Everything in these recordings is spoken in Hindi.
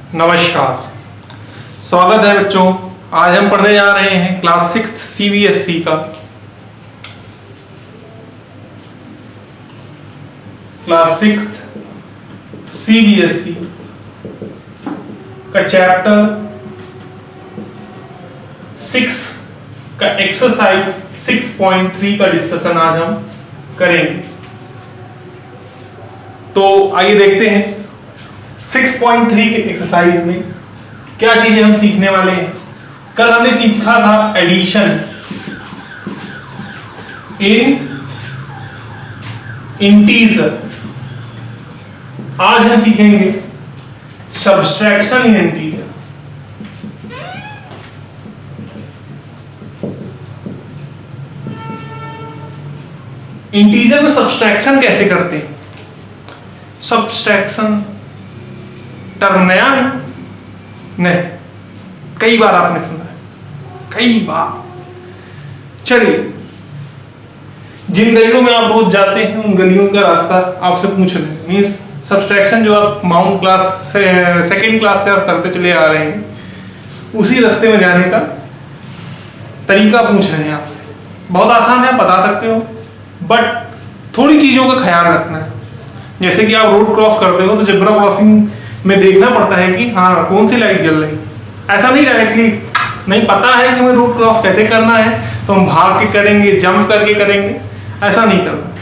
नमस्कार, स्वागत है बच्चों। आज हम पढ़ने जा रहे हैं क्लास 6 CBSE का चैप्टर 6 का एक्सरसाइज 6.3 का डिस्कशन आज हम करेंगे। तो आइए देखते हैं 6.3 के एक्सरसाइज में क्या चीजें हम सीखने वाले हैं। कल हमने सीखा था एडिशन इन इंटीजर, आज हम सीखेंगे सब्सट्रैक्शन इन इंटीजर। इंटीजर में सब्सट्रैक्शन कैसे करते हैं? सब्सट्रैक्शन टर्म नया है? नहीं, कई बार आपने सुना है, कई बार। चलिए, जिन गलियों में आप रोज जाते हैं उन गलियों का रास्ता आपसे पूछ रहे हैं। मीन्स सब्सट्रैक्शन जो आप माउंट क्लास से सेकेंड क्लास से आप करते चले आ रहे हैं, उसी रास्ते में जाने का तरीका पूछ रहे हैं आपसे। बहुत आसान है, बता सकते हो, बट थोड़ी चीजों का ख्याल रखना है। जैसे कि आप रोड क्रॉस करते हो तो जेब्रा क्रॉसिंग में देखना पड़ता है कि हाँ कौन सी लाइट जल रही है। ऐसा नहीं डायरेक्टली नहीं पता है कि हमें रोड क्रॉस कैसे करना है तो हम भाग के करेंगे, जंप करके करेंगे, ऐसा नहीं करना।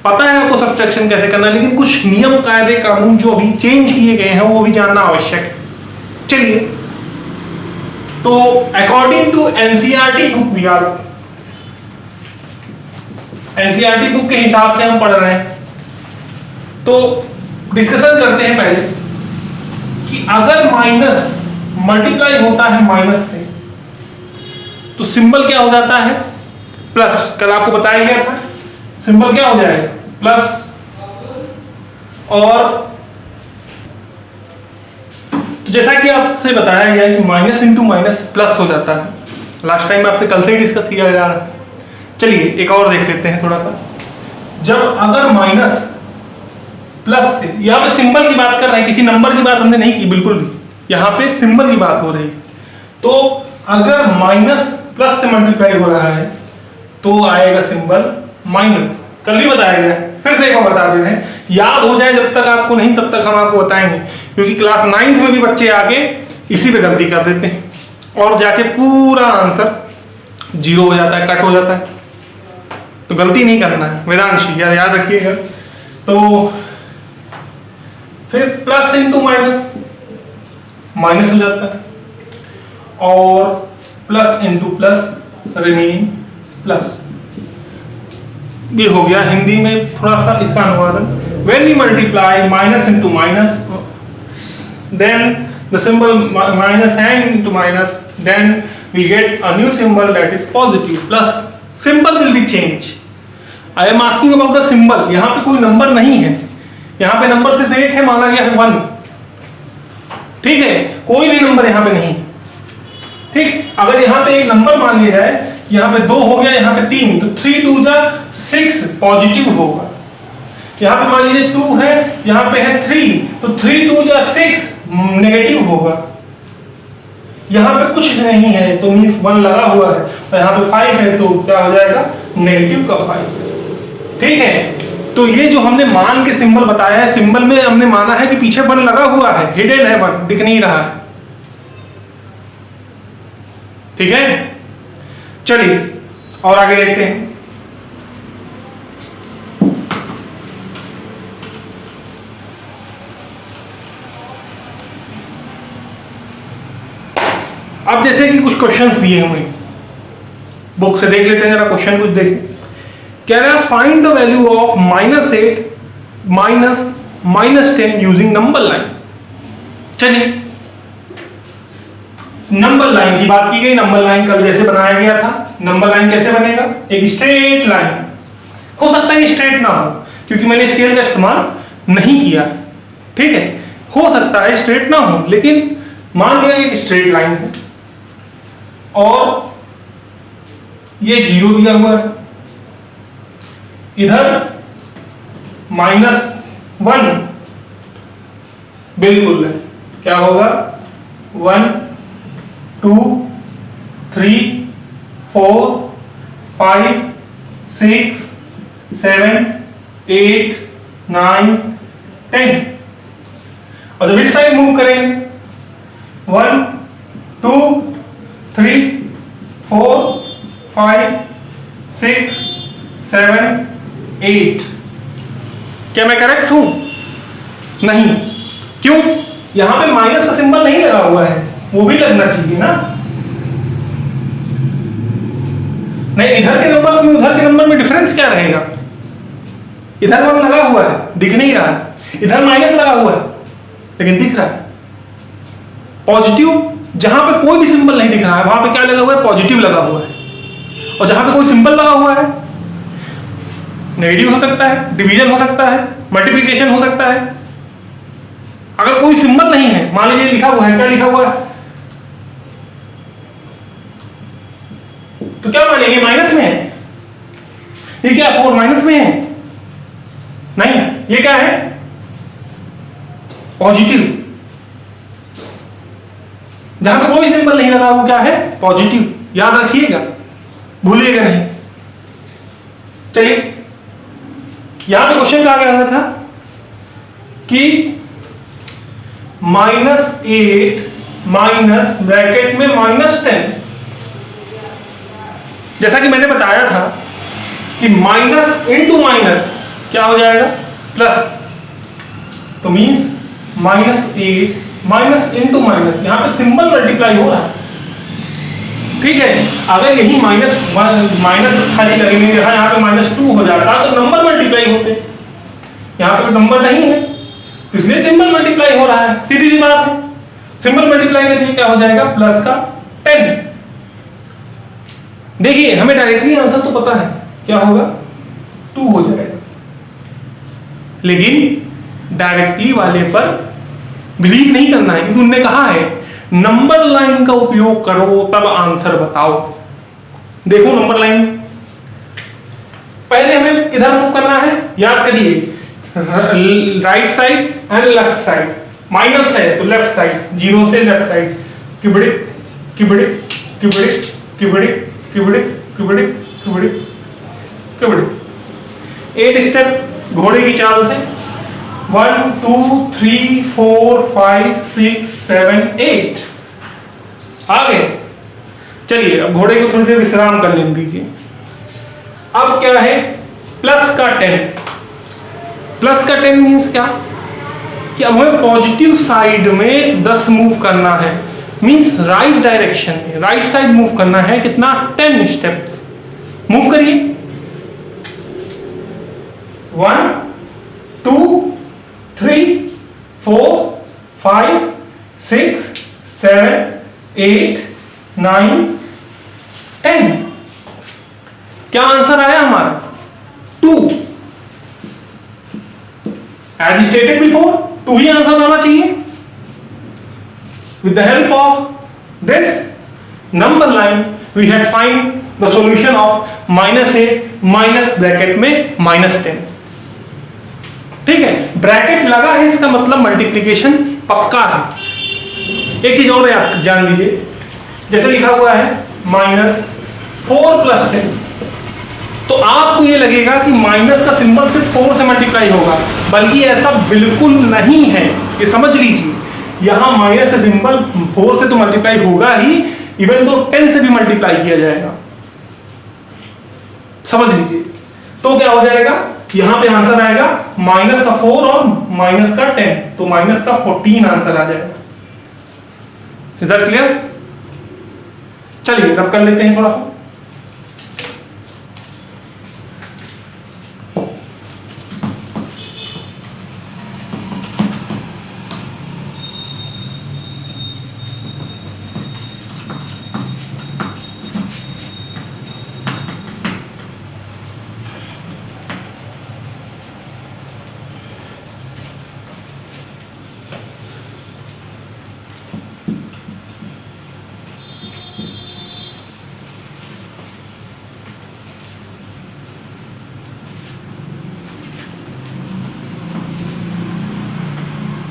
पता है आपको सब्सट्रैक्शन कैसे करना है, लेकिन कुछ नियम कायदे कानून जो अभी चेंज किए गए हैं वो भी जानना आवश्यक है। चलिए, तो according to NCERT book, NCERT book के हिसाब से हम पढ़ रहे हैं, तो डिस्कशन करते हैं पहले कि अगर माइनस मल्टीप्लाई होता है माइनस से तो सिंबल क्या हो जाता है? प्लस। कल आपको बताया गया था सिंबल क्या हो जाएगा? प्लस। और तो जैसा कि आपसे बताया गया कि माइनस इंटू माइनस प्लस हो जाता है। लास्ट टाइम आपसे कल से ही डिस्कस किया जा रहा है। चलिए एक और देख लेते हैं थोड़ा सा। जब अगर माइनस प्लस से, यहाँ पे सिंबल की बात कर रहे हैं, किसी नंबर की बात हमने नहीं की बिल्कुल भी, यहाँ पे सिंबल की बात हो रही है। तो अगर माइनस प्लस से मल्टीप्लाई हो रहा है तो आएगा सिंबल माइनस। कल भी बताया गया, फिर से एक बार बता दे रहे हैं, याद हो जाए। जब तक आपको नहीं तब तक हम आपको बताएंगे, क्योंकि क्लास 9th में भी बच्चे आके इसी पे गलती कर देते हैं और जाके पूरा आंसर 0 हो जाता है, कट हो जाता है। तो गलती नहीं करना है वेदांशी, याद रखिएगा। तो फिर प्लस इंटू माइनस, माइनस हो जाता है, और plus into plus remain plus. ये हो गया हिंदी में थोड़ा सा इसका अनुवादन। When we multiply minus into minus, then the symbol minus and into minus, then we get a new symbol that is positive plus. Symbol will be change. I am asking about the symbol. यहाँ पे कोई नंबर नहीं है, यहाँ पे नंबर सिर्फ एक है, माना गया है 1। ठीक है, कोई भी नंबर यहाँ पे नहीं। ठीक, अगर यहाँ पे एक नंबर मान लिया जाए, यहाँ पे 2 हो गया, यहाँ पे 3, तो 3 2 जा 6 पॉजिटिव होगा। यहाँ पे मान लीजिए 2 है, यहाँ पे है 3, तो 3 2 जा 6 नेगेटिव होगा। यहाँ पे कुछ नहीं है तो मीन्स 1 लगा हुआ है, और यहाँ पे 5 है तो क्या हो जाएगा? नेगेटिव का 5। ठीक है, तो ये जो हमने मान के सिंबल बताया है, सिंबल में हमने माना है कि पीछे 1 लगा हुआ है, हिडन है, 1 दिख नहीं रहा है। ठीक है, चलिए और आगे देखते हैं। अब जैसे कि कुछ क्वेश्चंस दिए हुए बुक से देख लेते हैं, जरा क्वेश्चन कुछ देखें। कह रहा है find the value of -8 -10 using number line. चलिए, नंबर लाइन की बात की गई। नंबर लाइन कल जैसे बनाया गया था, नंबर लाइन कैसे बनेगा? एक स्ट्रेट लाइन। हो सकता है स्ट्रेट ना हो क्योंकि मैंने स्केल का इस्तेमाल नहीं किया। ठीक है, हो सकता है स्ट्रेट ना हो, लेकिन मान लिया एक स्ट्रेट लाइन है और ये 0 दिया हुआ है, इधर -1 बिल्कुल है, क्या होगा 1 2 3 4 5 6 7 8 9 10। और जब इस साइड मूव करेंगे 1 2 3 4 5 6 7 8। क्या मैं करेक्ट हूं? नहीं। क्यों? यहां पे माइनस का सिंबल नहीं लगा हुआ है, वो भी लगना चाहिए ना। नहीं, इधर के नंबर में उधर के नंबर में डिफरेंस क्या रहेगा? इधर 1 लगा हुआ है, दिख नहीं रहा है, इधर माइनस लगा हुआ है लेकिन दिख रहा है। पॉजिटिव जहां पे कोई भी सिंबल नहीं दिख रहा है वहां पे क्या लगा हुआ है? पॉजिटिव लगा हुआ है। और जहां पे कोई सिंबल लगा हुआ है, नेगेटिव हो सकता है, डिवीजन हो सकता है, मल्टीप्लिकेशन हो सकता है। अगर कोई सिंबल नहीं है, मान लीजिए लिखा हुआ है, क्या लिखा हुआ है, तो क्या मानेंगे? माइनस में है। ये क्या 4 माइनस में है? नहीं, ये क्या है? पॉजिटिव। जहां पे कोई सिंबल नहीं लगा वो क्या है? पॉजिटिव। याद रखिएगा, भूलिएगा नहीं। चलिए, यहां पे क्वेश्चन क्या कह रहा था कि -8 माइनस ब्रैकेट में -10। जैसा कि मैंने बताया था कि माइनस इंटू माइनस क्या हो जाएगा? प्लस। तो मींस -8 माइनस इंटू माइनस, यहां पे सिंबल मल्टीप्लाई हो रहा है। ठीक है, अगर यही माइनस खाली लगेंगे, यहाँ पे -2 हो जाता तो नंबर मल्टीप्लाई होते। यहाँ पे नंबर नहीं है तो इसलिए सिंबल मल्टीप्लाई हो रहा है, सीधी सी बात है। सिंबल मल्टीप्लाई करके क्या हो जाएगा? प्लस का 10। देखिए, हमें डायरेक्टली आंसर तो पता है, क्या होगा? 2 हो जाएगा। लेकिन डायरेक्टली वाले पर बिलीव नहीं करना है, क्योंकि उन्होंने कहा है नंबर लाइन का उपयोग करो तब आंसर बताओ। देखो नंबर लाइन, पहले हमें किधर मूव करना है? याद करिए, right side and left side. Minus है तो लेफ्ट साइड, 0 से लेफ्ट साइड। क्यूबिडिक क्यूबिडिक क्यूबिडिक क्यूबिडिक क्यूबिडिक क्यूबिडिक क्यूबिडिक क्यूबिडिक। 8 स्टेप घोड़े की चाल से 1 2 3 4 5 6 7 8 आ गए। चलिए, अब घोड़े को थोड़ी देर विश्राम कर लेने दीजिए। अब क्या है? प्लस का 10। प्लस का 10 मीन्स क्या कि अब हमें पॉजिटिव साइड में 10 मूव करना है, मीन्स राइट डायरेक्शन में, राइट साइड मूव करना है। कितना? 10 स्टेप्स। मूव करिए। 1 2 3 4 5 6 7 8 9 10। क्या आंसर आया हमारा? 2। एज स्टेटेड बिफोर, 2 ही आंसर आना चाहिए। With the help of this number line, we had find the solution of -8 minus bracket में -10। ठीक है, ब्रैकेट लगा है इसका मतलब मल्टीप्लिकेशन पक्का है। एक चीज और आप जान लीजिए, जैसे लिखा हुआ है -4 + 10, तो आपको ये लगेगा कि माइनस का सिंबल सिर्फ 4 से मल्टीप्लाई होगा, बल्कि ऐसा बिल्कुल नहीं है। ये समझ लीजिए, यहां माइनस का सिंबल 4 से तो मल्टीप्लाई होगा ही, इवन तो 10 से भी मल्टीप्लाई किया जाएगा। समझ लीजिए, तो क्या हो जाएगा? यहां पे आंसर आएगा -4 और -10, तो -14 आंसर आ जाएगा। Is that clear? चलिए रब कर लेते हैं थोड़ा।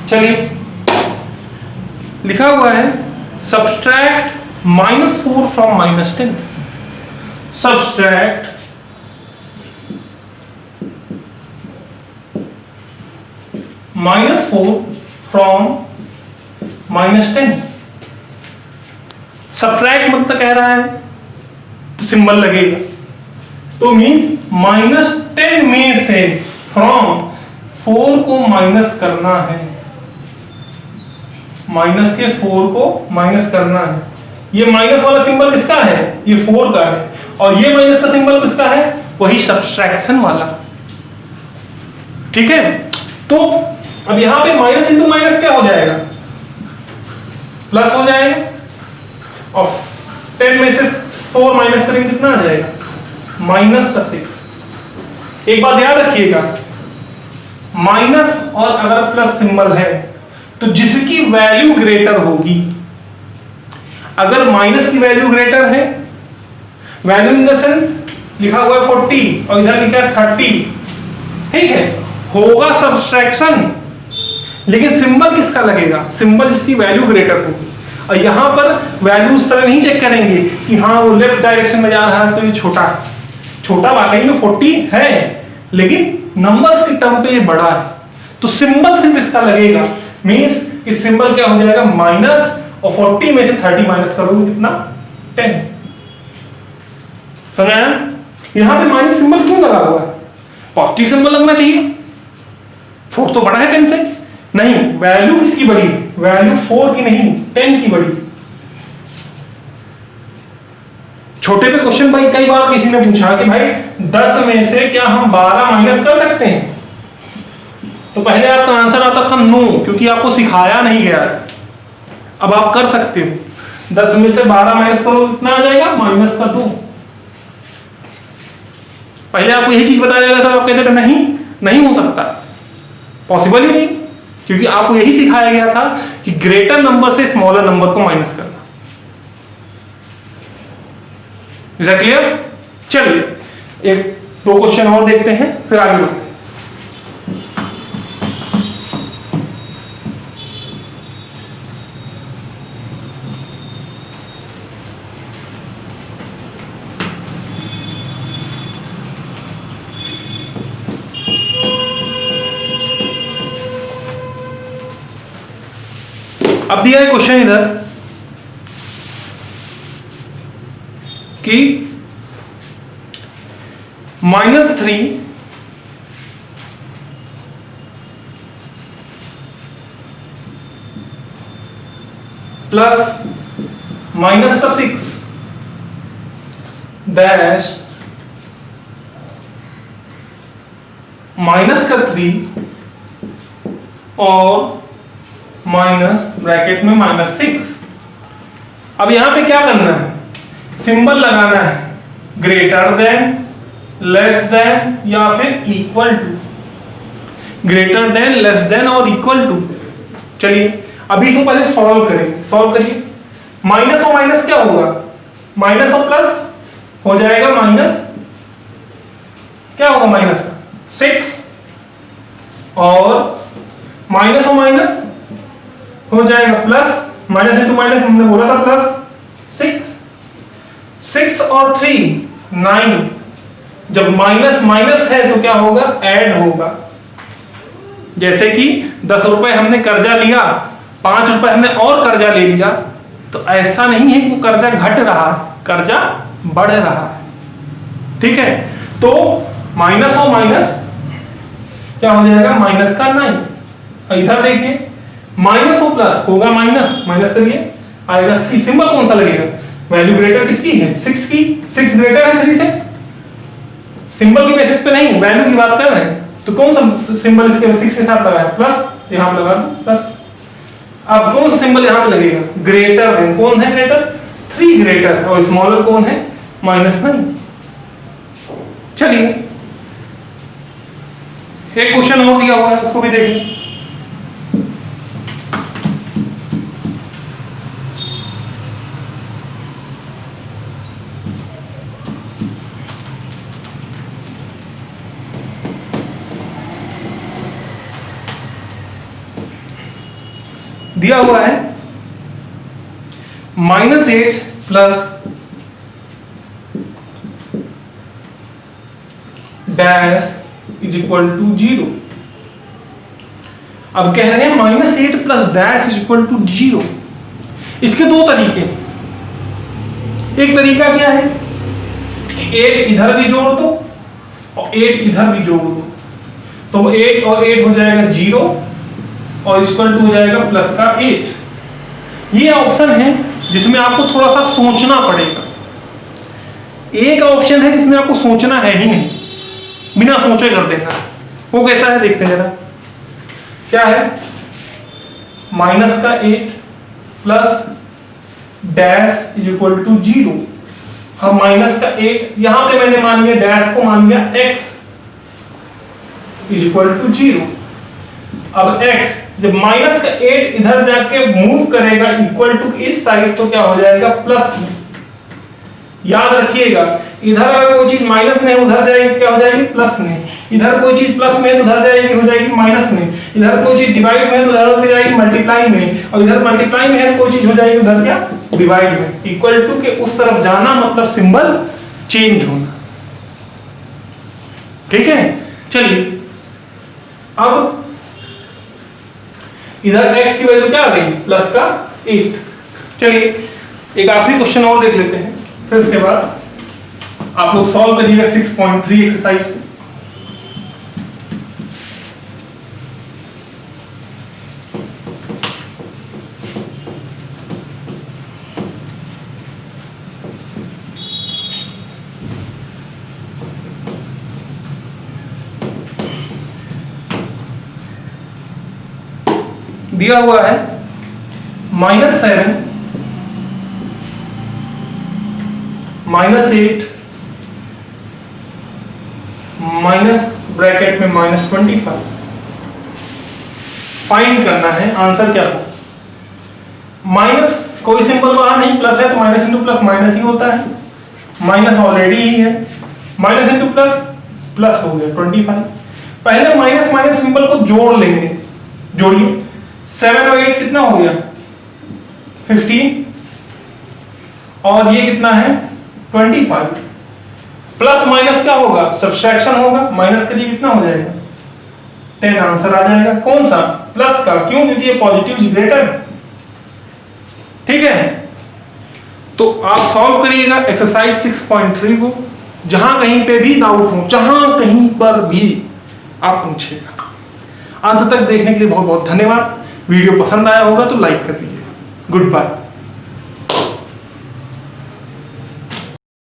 चलिए, लिखा हुआ है subtract -4 from -10। Subtract -4 from -10। Subtract मतलब कह रहा है तो सिंबल लगेगा, तो मींस -10 में से फ्रॉम 4 को माइनस करना है, माइनस के 4 को माइनस करना है। ये माइनस वाला सिंबल किसका है? ये 4 का है। और ये माइनस का सिंबल किसका है? वही सब्सट्रैक्शन वाला। ठीक है, तो अब यहां पे माइनस इंटू माइनस क्या हो जाएगा? प्लस हो जाएगा। और 10 में से 4 माइनस करेंगे कितना आ जाएगा? माइनस का 6। एक बात ध्यान रखिएगा, माइनस और अगर प्लस सिंबल है तो जिसकी वैल्यू ग्रेटर होगी, अगर माइनस की वैल्यू ग्रेटर है, वैल्यू इन द सेंस लिखा हुआ है 40 और इधर लिखा है 30, ठीक है, होगा सब्सट्रैक्शन, लेकिन सिंबल किसका लगेगा? सिंबल जिसकी वैल्यू ग्रेटर होगी। और यहां पर वैल्यू उस तरह नहीं चेक करेंगे कि हाँ वो लेफ्ट डायरेक्शन में जा रहा है तो ये छोटा है। छोटा वाकई में 40 है, लेकिन नंबर्स के टर्म पे ये बड़ा है, तो सिंबल सिर्फ इसका लगेगा। मींस इस सिंबल क्या हो जाएगा? माइनस, और 40 में से 30 माइनस करोगे कितना? 10। समझ आया? यहां पे माइनस सिंबल क्यों लगा हुआ है? पॉजिटिव सिंबल लगना चाहिए, 4 तो बड़ा है 10 से। नहीं, वैल्यू किसकी बड़ी? वैल्यू 4 की नहीं, 10 की बड़ी। छोटे पे क्वेश्चन भाई कई बार किसी ने पूछा कि भाई 10 में से क्या हम 12 माइनस कर सकते हैं? तो पहले आपका आंसर आता था नो, क्योंकि आपको सिखाया नहीं गया। अब आप कर सकते हो। 10 में से 12 माइनस करो, कितना आ जाएगा? माइनस का 2। पहले आपको यही चीज बताया गया था, आप कहते थे नहीं, नहीं हो सकता, पॉसिबल ही नहीं, क्योंकि आपको यही सिखाया गया था कि ग्रेटर नंबर से स्मॉलर नंबर को माइनस करना। Is that clear? चलिए एक दो क्वेश्चन और देखते हैं, फिर आगे बढ़ते हैं। अब दिया है क्वेश्चन इधर कि -3 प्लस माइनस का 6 डैश माइनस का 3 और माइनस ब्रैकेट में -6। अब यहां पे क्या करना है? सिंबल लगाना है, ग्रेटर देन, लेस देन या फिर equal to. Greater than, less than और इक्वल टू। चलिए अभी इसको पहले सॉल्व करेंगे। सॉल्व करिए। माइनस और माइनस क्या होगा? माइनस और प्लस हो जाएगा माइनस, क्या होगा माइनस का? 6, और माइनस और माइनस हो जाएगा प्लस, माइनस इंटू माइनस हमने बोला था प्लस 6। 6 और 3 9। जब माइनस माइनस है तो क्या होगा? ऐड होगा। जैसे कि 10 रुपए हमने कर्जा लिया, 5 रुपए हमने और कर्जा ले लिया, तो ऐसा नहीं है कि वो कर्जा घट रहा, कर्जा बढ़ रहा है। ठीक है, तो माइनस और माइनस क्या हो जाएगा? माइनस का 9। इधर देखिए, माइनस और प्लस होगा माइनस, माइनस करिए, आएगा 3। सिंबल कौन सा लगेगा? वैल्यू ग्रेटर किसकी है? 6 की। 6 ग्रेटर है 3 से। सिंबल की बेसिस पे नहीं, वैल्यू की बात कर रहे हैं, तो कौन सा सिंबल इसके 6 के साथ लगा है? प्लस, यहां पे लगा दो प्लस। अब कौन सा सिंबल यहां पे लगेगा? Greater than. कौन है ग्रेटर? 3 ग्रेटर, और स्मॉलर कौन है? -9। चलिए एक क्वेश्चन और दिया हुआ है, उसको भी देखिए। दिया हुआ है -8 plus dash is equal to 0। अब कह रहे हैं -8 plus dash is equal to 0। इसके दो तरीके, एक तरीका क्या है कि 8 इधर भी जोड़ दो और 8 इधर भी जोड़ दो, तो 8 और 8 हो जाएगा 0 और इक्वल टू हो जाएगा प्लस का 8। ये ऑप्शन है जिसमें आपको थोड़ा सा सोचना पड़ेगा। एक ऑप्शन है जिसमें आपको सोचना है ही नहीं, बिना सोचे कर देना। वो कैसा है देखते हैं जरा। क्या है? -8 plus dash is equal to 0। हम -8 यहां पे मैंने मान लिया, डैश को मान लिया x इज इक्वल टू 0। अब x जब -8 इधर जाके मूव करेगा इक्वल टू इस साइड, तो क्या हो जाएगा प्लस में। याद रखिएगा, इधर अगर कोई चीज माइनस में उधर जाएगी, क्या हो जाएगी प्लस में। इधर कोई चीज प्लस में उधर जाएगी, हो जाएगी माइनस में। इधर कोई चीज डिवाइड में उधर हो जाएगी मल्टीप्लाई में, और इधर मल्टीप्लाई में है कोई चीज हो जाएगी उधर क्या डिवाइड में। इक्वल टू के उस तरफ जाना मतलब सिंबल चेंज होना। ठीक है, चलिए अब इधर x की वैल्यू क्या आ गई प्लस का 8। चलिए एक आखिरी क्वेश्चन और देख लेते हैं, फिर उसके बाद आप लोग सॉल्व करिएगा 6.3 एक्सरसाइज को। दिया हुआ है -7 -8 माइनस ब्रैकेट में -25 फाइंड करना है। आंसर क्या हो? माइनस कोई सिंबल वहां नहीं, प्लस है तो माइनस इंटू प्लस माइनस ही होता है। माइनस ऑलरेडी ही है, माइनस इंटू प्लस प्लस हो गया 25। पहले माइनस माइनस सिंबल को जोड़ लेंगे, जोड़िए 7 और 8 कितना हो गया 15, और ये कितना है 25। प्लस माइनस क्या होगा सब्ट्रैक्शन होगा, माइनस के लिए कितना हो जाएगा 10। आंसर आ जाएगा कौन सा प्लस का, क्यों? क्योंकि ये पॉजिटिव ग्रेटर है। ठीक है, तो आप सॉल्व करिएगा एक्सरसाइज 6.3 को। जहां कहीं पे भी डाउट हो, जहां कहीं पर भी आप पूछिएगा। अंत तक देखने के लिए बहुत बहुत धन्यवाद। वीडियो पसंद आया होगा तो लाइक कर दीजिए। Good bye.